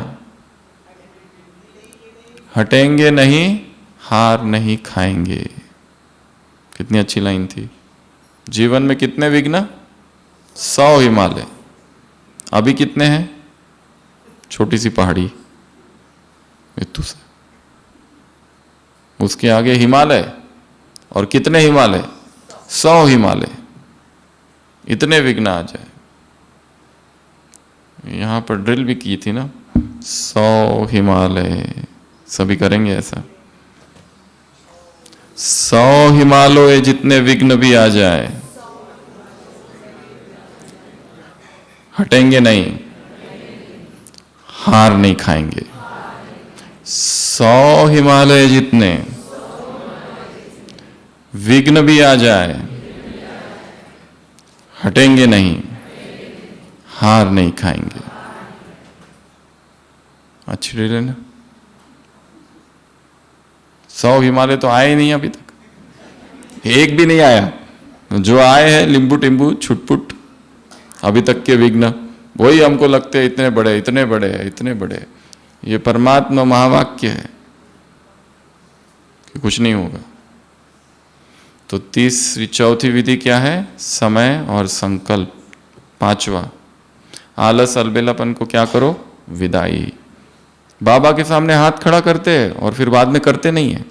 हटेंगे नहीं, हार नहीं खाएंगे। कितनी अच्छी लाइन थी। जीवन में कितने विघ्न? 100 हिमालय। अभी कितने हैं? छोटी सी पहाड़ी मृत्यु से, उसके आगे हिमालय। और कितने हिमालय? 100 हिमालय। इतने विघ्न आ जाए। यहां पर ड्रिल भी की थी ना, 100 हिमालय। सभी करेंगे ऐसा। 100 हिमालय जितने विघ्न भी आ जाए, हटेंगे नहीं, हार नहीं खाएंगे। 100 हिमालय जितने विघ्न भी आ जाए, हटेंगे नहीं, हार नहीं खाएंगे। अच्छी रील है ना। 100 हिमालय तो आए ही नहीं अभी तक, एक भी नहीं आया। जो आए हैं लिंबू टिम्बू छुटपुट अभी तक के विघ्न, वही हमको लगते हैं इतने बड़े, इतने बड़े, इतने बड़े। ये परमात्मा महावाक्य है कि कुछ नहीं होगा। तो तीसरी चौथी विधि क्या है? समय और संकल्प। पांचवा, आलस अलबेलापन को क्या करो? विदाई। बाबा के सामने हाथ खड़ा करते हैं और फिर बाद में करते नहीं है।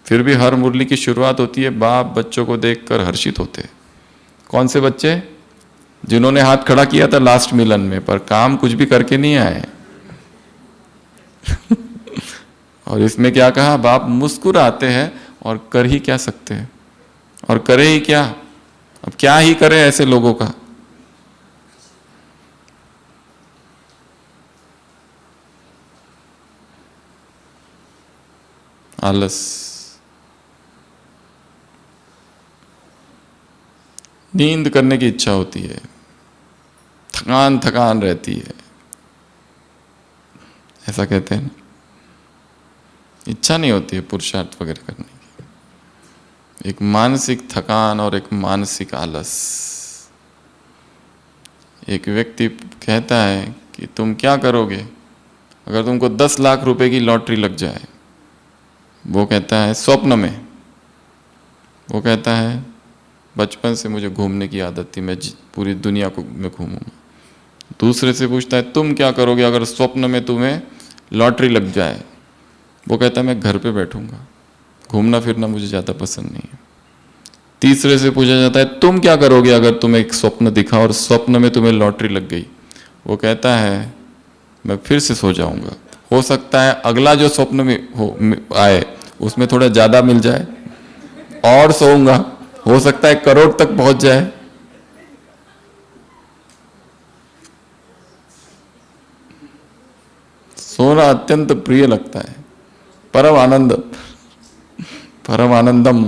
फिर भी हर मुरली की शुरुआत होती है, बाप बच्चों को देखकर हर्षित होते हैं। कौन से बच्चे? जिन्होंने हाथ खड़ा किया था लास्ट मिलन में, पर काम कुछ भी करके नहीं आए। और इसमें क्या कहा? बाप मुस्कुराते हैं और कर ही क्या सकते हैं, और करे ही क्या? अब क्या ही करें ऐसे लोगों का। आलस, नींद करने की इच्छा होती है, थकान थकान रहती है, ऐसा कहते हैं ना। इच्छा नहीं होती है पुरुषार्थ वगैरह करने की। एक मानसिक थकान और एक मानसिक आलस। एक व्यक्ति कहता है कि तुम क्या करोगे अगर तुमको 10 लाख रुपए की लॉटरी लग जाए? वो कहता है स्वप्न में। वो कहता है बचपन से मुझे घूमने की आदत थी, मैं पूरी दुनिया को मैं घूमूंगा। दूसरे से पूछता है तुम क्या करोगे अगर स्वप्न में तुम्हें लॉटरी लग जाए? वो कहता है मैं घर पे बैठूंगा, घूमना फिरना मुझे ज़्यादा पसंद नहीं है। तीसरे से पूछा जाता है तुम क्या करोगे अगर तुम्हें एक स्वप्न दिखा और स्वप्न में तुम्हें लॉटरी लग गई? वो कहता है मैं फिर से सो जाऊंगा, हो सकता है अगला जो स्वप्न में आए उसमें थोड़ा ज़्यादा मिल जाए, और सोऊंगा, हो सकता है करोड़ तक पहुंच जाए। सोना अत्यंत प्रिय लगता है, परम आनंद, परम आनंदम।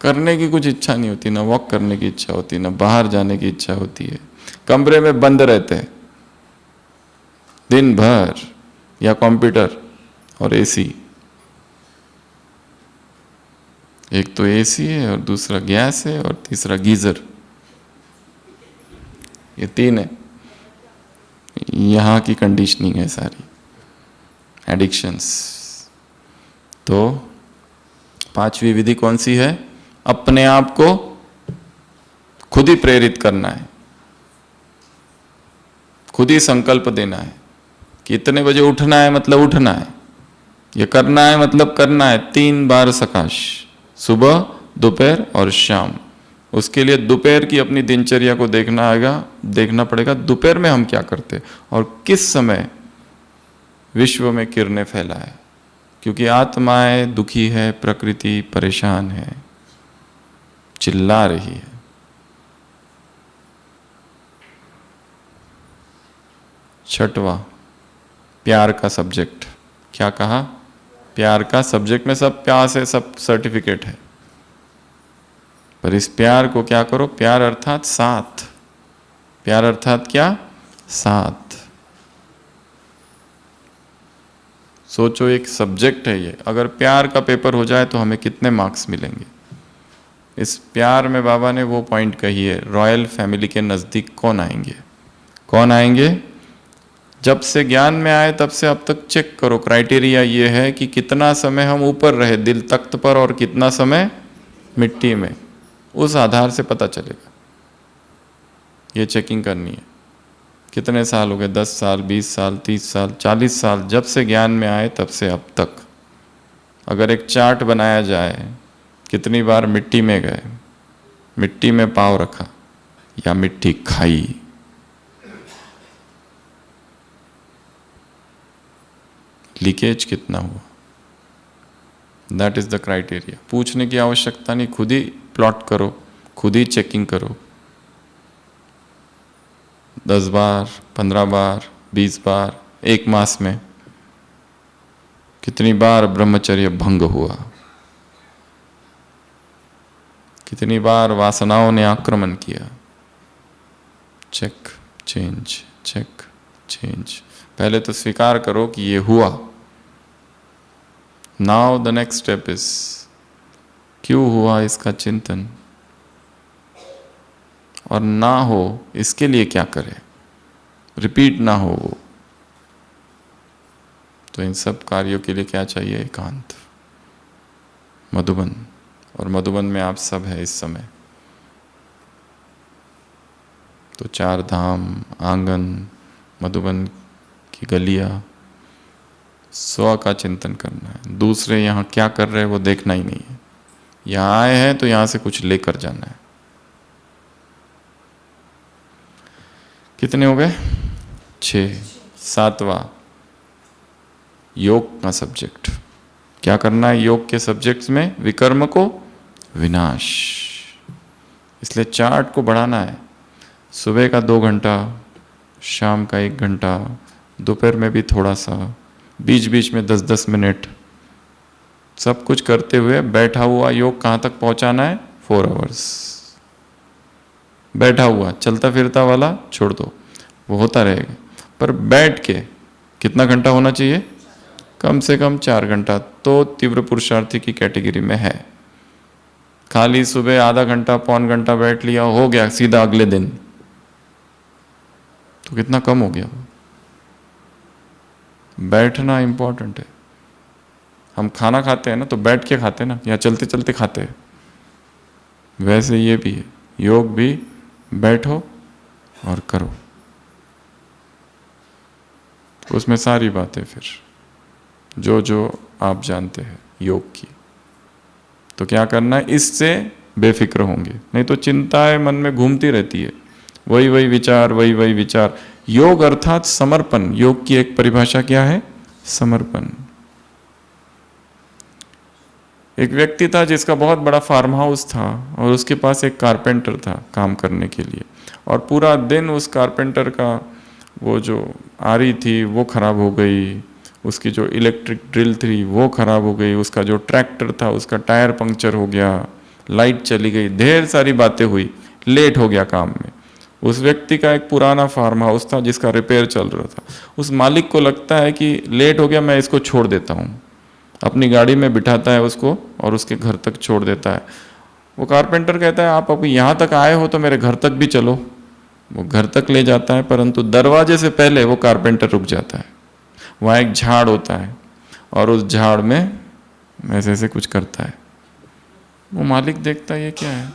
करने की कुछ इच्छा नहीं होती, ना वॉक करने की इच्छा होती, ना बाहर जाने की इच्छा होती है। कमरे में बंद रहते हैं दिन भर, या कंप्यूटर और एसी? एक तो एसी है और दूसरा गैस है और तीसरा गीजर, ये तीन है। यहाँ की कंडीशनिंग है सारी, एडिक्शंस। तो पांचवी विधि कौन सी है? अपने आप को खुद ही प्रेरित करना है, खुद ही संकल्प देना है कि इतने बजे उठना है मतलब उठना है, ये करना है मतलब करना है। 3 बार सकाश, सुबह, दोपहर और शाम। उसके लिए दोपहर की अपनी दिनचर्या को देखना पड़ेगा। दोपहर में हम क्या करते और किस समय विश्व में किरणें फैलाए, क्योंकि आत्माएं दुखी है, प्रकृति परेशान है, चिल्ला रही है। छठवां, प्यार का सब्जेक्ट। क्या कहा? प्यार का सब्जेक्ट में सब प्यास है, सब सर्टिफिकेट है, पर इस प्यार को क्या करो? प्यार अर्थात साथ। प्यार अर्थात क्या? साथ। सोचो, एक सब्जेक्ट है ये, अगर प्यार का पेपर हो जाए तो हमें कितने मार्क्स मिलेंगे? इस प्यार में बाबा ने वो पॉइंट कही है, रॉयल फैमिली के नज़दीक कौन आएंगे? कौन आएंगे? जब से ज्ञान में आए तब से अब तक चेक करो। क्राइटेरिया ये है कि कितना समय हम ऊपर रहे दिल तख्त पर और कितना समय मिट्टी में, उस आधार से पता चलेगा। ये चेकिंग करनी है। कितने साल हो गए? 10 साल, 20 साल, 30 साल, 40 साल, जब से ज्ञान में आए तब से अब तक। अगर एक चार्ट बनाया जाए, कितनी बार मिट्टी में गए, मिट्टी में पाँव रखा या मिट्टी खाई, लीकेज कितना हुआ, दैट इज द क्राइटेरिया। पूछने की आवश्यकता नहीं, खुद ही प्लॉट करो, खुद ही चेकिंग करो। 10 बार, 15 बार, 20 बार, एक मास में कितनी बार ब्रह्मचर्य भंग हुआ, कितनी बार वासनाओं ने आक्रमण किया। Check, change, check, change. पहले तो स्वीकार करो कि ये हुआ। Now the next step is, क्यों हुआ इसका चिंतन, और ना हो इसके लिए क्या करें, रिपीट ना हो वो। तो इन सब कार्यों के लिए क्या चाहिए? एकांत, मधुबन। और मधुबन में आप सब है इस समय। तो 4 धाम, आंगन, मधुबन की गलियां, स्व का चिंतन करना है। दूसरे यहाँ क्या कर रहे हैं वो देखना ही नहीं है। यहाँ आए हैं तो यहाँ से कुछ लेकर जाना है। कितने हो गए? 6। 7वां, योग का सब्जेक्ट। क्या करना है योग के सब्जेक्ट्स में? विकर्म को विनाश। इसलिए चार्ट को बढ़ाना है। सुबह का 2 घंटा, शाम का 1 घंटा, दोपहर में भी थोड़ा सा, बीच बीच में 10-10 मिनट, सब कुछ करते हुए बैठा हुआ योग कहाँ तक पहुँचाना है? 4 आवर्स। बैठा हुआ, चलता फिरता वाला छोड़ दो, वो होता रहेगा, पर बैठ के कितना घंटा होना चाहिए? कम से कम 4 घंटा। तो तीव्र पुरुषार्थी की कैटेगरी में है। खाली सुबह आधा घंटा, पौन घंटा बैठ लिया, हो गया, सीधा अगले दिन, तो कितना कम हो गया। बैठना इंपॉर्टेंट है। हम खाना खाते हैं ना तो बैठ के खाते हैं ना, या चलते चलते खाते हैं। वैसे ये भी है, योग भी बैठो और करो। उसमें सारी बातें फिर जो जो आप जानते हैं योग की। तो क्या करना है? इससे बेफिक्र होंगे, नहीं तो चिंताएं मन में घूमती रहती है, वही वही विचार, वही वही विचार। योग अर्थात समर्पण। योग की एक परिभाषा क्या है? समर्पण। एक व्यक्ति था जिसका बहुत बड़ा फार्म हाउस था और उसके पास एक कारपेंटर था काम करने के लिए, और पूरा दिन उस कारपेंटर का वो जो आरी थी वो खराब हो गई, उसकी जो इलेक्ट्रिक ड्रिल थी वो खराब हो गई, उसका जो ट्रैक्टर था उसका टायर पंक्चर हो गया, लाइट चली गई, ढेर सारी बातें हुई, लेट हो गया काम में। उस व्यक्ति का एक पुराना फार्म हाउस था जिसका रिपेयर चल रहा था। उस मालिक को लगता है कि लेट हो गया, मैं इसको छोड़ देता हूँ। अपनी गाड़ी में बिठाता है उसको और उसके घर तक छोड़ देता है। वो कारपेंटर कहता है आप अभी यहाँ तक आए हो तो मेरे घर तक भी चलो। वो घर तक ले जाता है, परंतु दरवाजे से पहले वो कारपेंटर रुक जाता है। वहाँ एक झाड़ होता है और उस झाड़ में ऐसे ऐसे कुछ करता है। वो मालिक देखता है ये क्या है,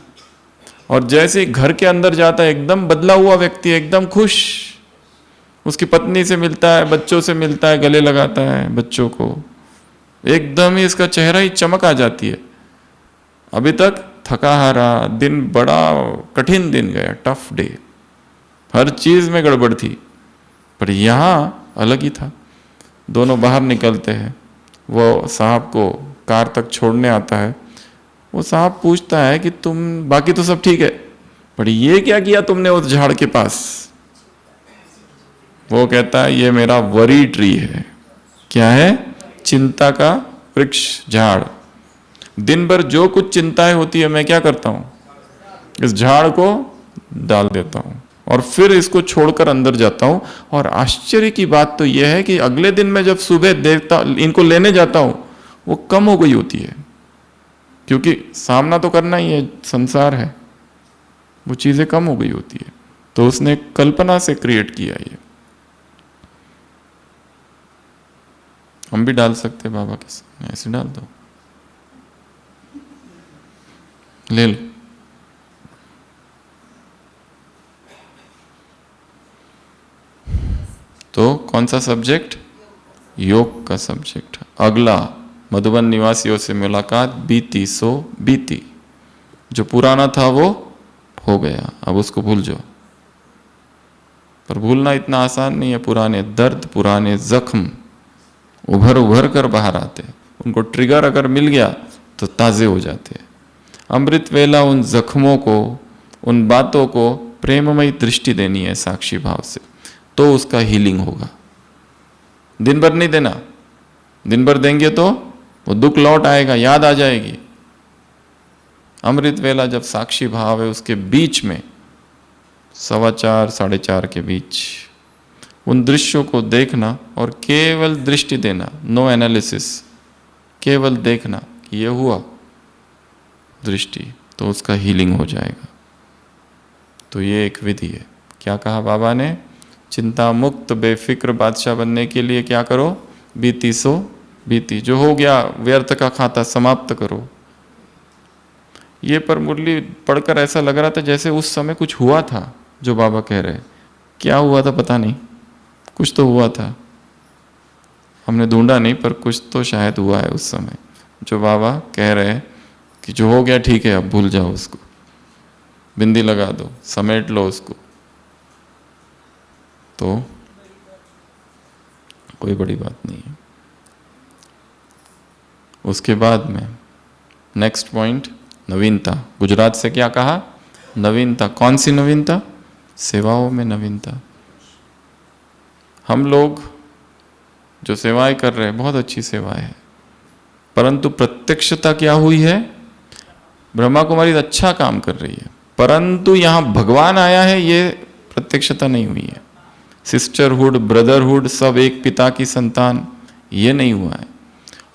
और जैसे ही घर के अंदर जाता है एकदम बदला हुआ व्यक्ति, एकदम खुश, उसकी पत्नी से मिलता है, बच्चों से मिलता है, गले लगाता है बच्चों को, एकदम ही इसका चेहरा ही चमक आ जाती है। अभी तक थका हारा दिन, बड़ा कठिन दिन गया, टफ डे, हर चीज में गड़बड़ थी, पर यहाँ अलग ही था। दोनों बाहर निकलते हैं, वो साहब को कार तक छोड़ने आता है। वो साहब पूछता है कि तुम, बाकी तो सब ठीक है, पर ये क्या किया तुमने उस झाड़ के पास? वो कहता है ये मेरा वरी ट्री है। क्या है? चिंता का वृक्ष, झाड़। दिन भर जो कुछ चिंताएं होती है मैं क्या करता हूं, इस झाड़ को डाल देता हूं और फिर इसको छोड़कर अंदर जाता हूं। और आश्चर्य की बात तो यह है कि अगले दिन मैं जब सुबह देखता, इनको लेने जाता हूं, वो कम हो गई होती है, क्योंकि सामना तो करना ही है, संसार है, वो चीजें कम हो गई होती है। तो उसने कल्पना से क्रिएट किया ये। हम भी डाल सकते हैं बाबा के सामने, ऐसे डाल दो, ले लो। तो कौन सा सब्जेक्ट? योग का सब्जेक्ट। अगला, मधुबन निवासियों से मुलाकात, बीती सो बीती। जो पुराना था वो हो गया, अब उसको भूल जाओ। पर भूलना इतना आसान नहीं है। पुराने दर्द, पुराने जख्म उभर उभर कर बाहर आते हैं। उनको ट्रिगर अगर मिल गया तो ताजे हो जाते हैं। अमृत वेला उन जख्मों को, उन बातों को प्रेममयी दृष्टि देनी है साक्षी भाव से, तो उसका हीलिंग होगा। दिन भर नहीं देना, दिन भर देंगे तो वो दुख लौट आएगा, याद आ जाएगी। अमृत वेला जब साक्षी भाव है, उसके बीच में 4:15 4:30 के बीच उन दृश्यों को देखना और केवल दृष्टि देना, नो एनालिसिस, केवल देखना कि ये हुआ दृष्टि, तो उसका हीलिंग हो जाएगा। तो ये एक विधि है। क्या कहा बाबा ने? चिंता मुक्त बेफिक्र बादशाह बनने के लिए क्या करो? बीती सो बीती। जो हो गया व्यर्थ का खाता समाप्त करो। ये पर मुरली पढ़कर ऐसा लग रहा था जैसे उस समय कुछ हुआ था जो बाबा कह रहे। क्या हुआ था पता नहीं, कुछ तो हुआ था, हमने ढूंढा नहीं, पर कुछ तो शायद हुआ है उस समय जो बाबा कह रहे हैं कि जो हो गया ठीक है, अब भूल जाओ उसको, बिंदी लगा दो, समेट लो उसको। तो कोई बड़ी बात नहीं है। उसके बाद में नेक्स्ट पॉइंट, नवीनता। गुजरात से क्या कहा? नवीनता। कौन सी नवीनता? सेवाओं में नवीनता। हम लोग जो सेवाएं कर रहे हैं, बहुत अच्छी सेवाएं है, परंतु प्रत्यक्षता क्या हुई है? ब्रह्मा कुमारी अच्छा काम कर रही है, परंतु यहां भगवान आया है, ये प्रत्यक्षता नहीं हुई है। सिस्टरहुड, ब्रदरहुड, सब एक पिता की संतान, ये नहीं हुआ है।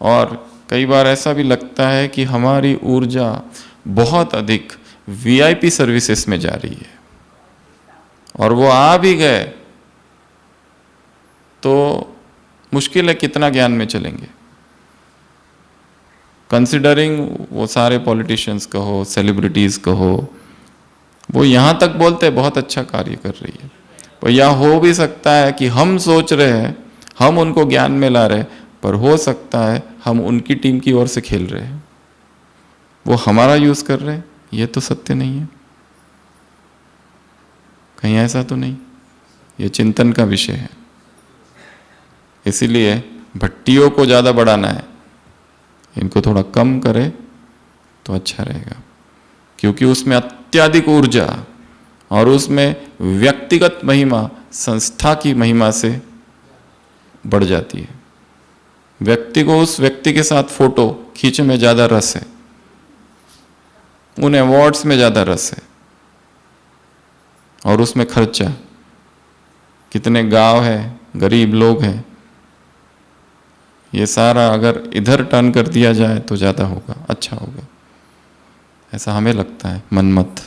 और कई बार ऐसा भी लगता है कि हमारी ऊर्जा बहुत अधिक वीआईपी सर्विसेज में जा रही है, और वो आ भी गए तो मुश्किल है कितना ज्ञान में चलेंगे। कंसिडरिंग वो सारे पॉलिटिशियंस कहो, सेलिब्रिटीज कहो, वो यहाँ तक बोलते हैं बहुत अच्छा कार्य कर रही है, पर यह हो भी सकता है कि हम सोच रहे हैं हम उनको ज्ञान में ला रहे, पर हो सकता है हम उनकी टीम की ओर से खेल रहे हैं, वो हमारा यूज कर रहे हैं। ये तो सत्य नहीं है, कहीं ऐसा तो नहीं। ये चिंतन का विषय है। इसीलिए भट्टियों को ज़्यादा बढ़ाना है, इनको थोड़ा कम करे तो अच्छा रहेगा, क्योंकि उसमें अत्यधिक ऊर्जा और उसमें व्यक्तिगत महिमा संस्था की महिमा से बढ़ जाती है। व्यक्ति को उस व्यक्ति के साथ फोटो खींचने में ज़्यादा रस है, उन अवार्ड्स में ज़्यादा रस है, और उसमें खर्चा, कितने गांव है, गरीब लोग हैं, ये सारा अगर इधर टर्न कर दिया जाए तो ज़्यादा होगा, अच्छा होगा, ऐसा हमें लगता है। मनमत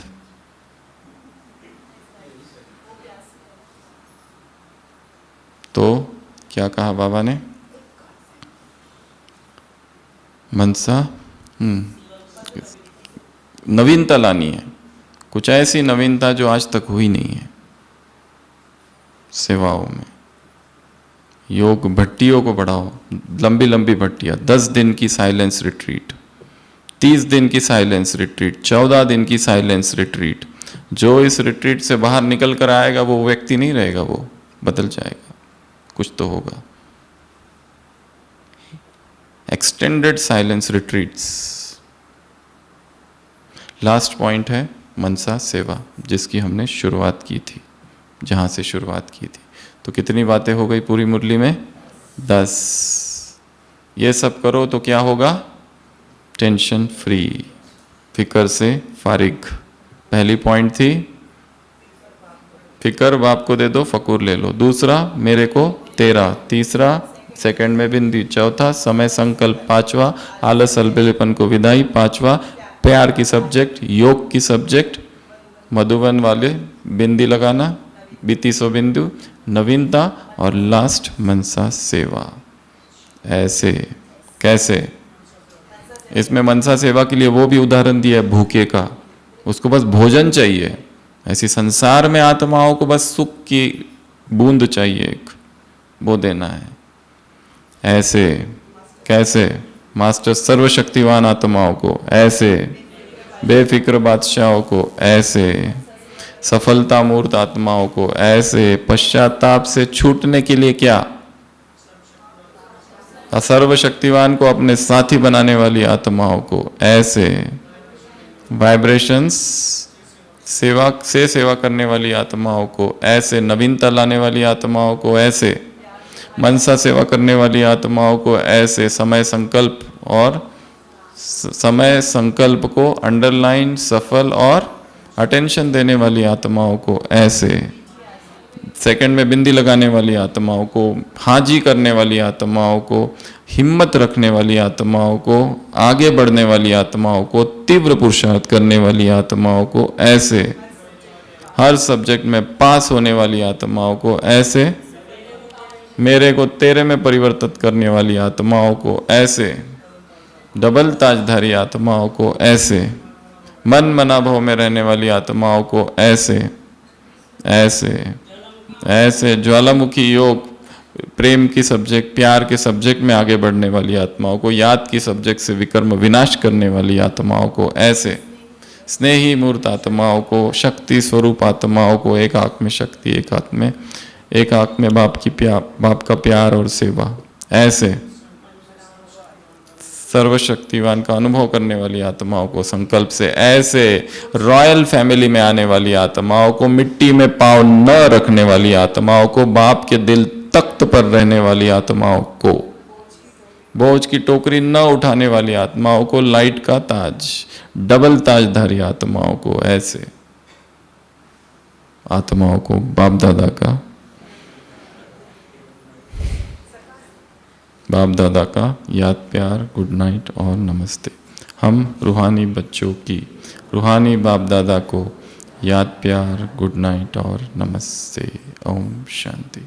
तो क्या कहा बाबा ने? मनसा नवीनता लानी है, कुछ ऐसी नवीनता जो आज तक हुई नहीं है सेवाओं में। योग भट्टियों को बढ़ाओ, लंबी लंबी भट्टियाँ, 10 दिन की साइलेंस रिट्रीट, 30 दिन की साइलेंस रिट्रीट, 14 दिन की साइलेंस रिट्रीट। जो इस रिट्रीट से बाहर निकल कर आएगा वो व्यक्ति नहीं रहेगा, वो बदल जाएगा, कुछ तो होगा। Extended silence retreats. Last point है मनसा सेवा, जिसकी हमने शुरुआत की थी, जहाँ से शुरुआत की थी। तो कितनी बातें हो गई पूरी मुरली में? 10। ये सब करो तो क्या होगा? टेंशन फ्री, फिकर से फारिग। पहली पॉइंट थी फिकर बाप को दे दो, फकूर ले लो। दूसरा मेरे को तेरा। तीसरा सेकंड में बिंदी। चौथा समय संकल्प। पांचवा आलस अलबेलेपन को विदाई। पांचवा प्यार की सब्जेक्ट, योग की सब्जेक्ट, मधुबन वाले बिंदी लगाना, बीती सो बिंदु, नवीनता, और लास्ट मनसा सेवा। ऐसे कैसे? इसमें मनसा सेवा के लिए वो भी उदाहरण दिया है भूखे का, उसको बस भोजन चाहिए। ऐसी संसार में आत्माओं को बस सुख की बूंद चाहिए, एक वो देना है। ऐसे कैसे? मास्टर सर्वशक्तिवान आत्माओं को ऐसे, बेफिक्र बादशाहों को ऐसे, सफलता मूर्त आत्माओं को ऐसे, पश्चाताप से छूटने के लिए क्या? सर्वशक्तिवान को अपने साथी बनाने वाली आत्माओं को ऐसे, वाइब्रेशंस सेवा से सेवा करने वाली आत्माओं को ऐसे, नवीनता लाने वाली आत्माओं को ऐसे, मनसा सेवा करने वाली आत्माओं को ऐसे, समय संकल्प और समय संकल्प को अंडरलाइन, सफल और अटेंशन देने वाली आत्माओं को ऐसे, सेकंड में बिंदी लगाने वाली आत्माओं को, हाजी करने वाली आत्माओं को, हिम्मत रखने वाली आत्माओं को, आगे बढ़ने वाली आत्माओं को, तीव्र पुरुषार्थ करने वाली आत्माओं को ऐसे, हर सब्जेक्ट में पास होने वाली आत्माओं को ऐसे, मेरे को तेरे में परिवर्तित करने वाली आत्माओं को ऐसे, डबल ताजधारी आत्माओं को ऐसे, मन मनाभाव में रहने वाली आत्माओं को ऐसे ऐसे ऐसे, ज्वालामुखी योग, प्रेम की सब्जेक्ट, प्यार के सब्जेक्ट में आगे बढ़ने वाली आत्माओं को, याद की सब्जेक्ट से विकर्म विनाश करने वाली आत्माओं को ऐसे, स्नेही मूर्त आत्माओं को, शक्ति स्वरूप आत्माओं को, एक आंख में शक्ति, एक आंख में बाप का प्यार और सेवा ऐसे, सर्वशक्तिवान का अनुभव करने वाली आत्माओं को संकल्प से ऐसे, रॉयल फैमिली में आने वाली आत्माओं को, मिट्टी में पांव न रखने वाली आत्माओं को, बाप के दिल तख्त पर रहने वाली आत्माओं को, बोझ की टोकरी न उठाने वाली आत्माओं को, लाइट का ताज, डबल ताजधारी आत्माओं को ऐसे आत्माओं को बाप दादा का याद, प्यार, गुड नाइट और नमस्ते। हम रूहानी बच्चों की रूहानी बाप दादा को याद, प्यार, गुड नाइट और नमस्ते। ओम शांति।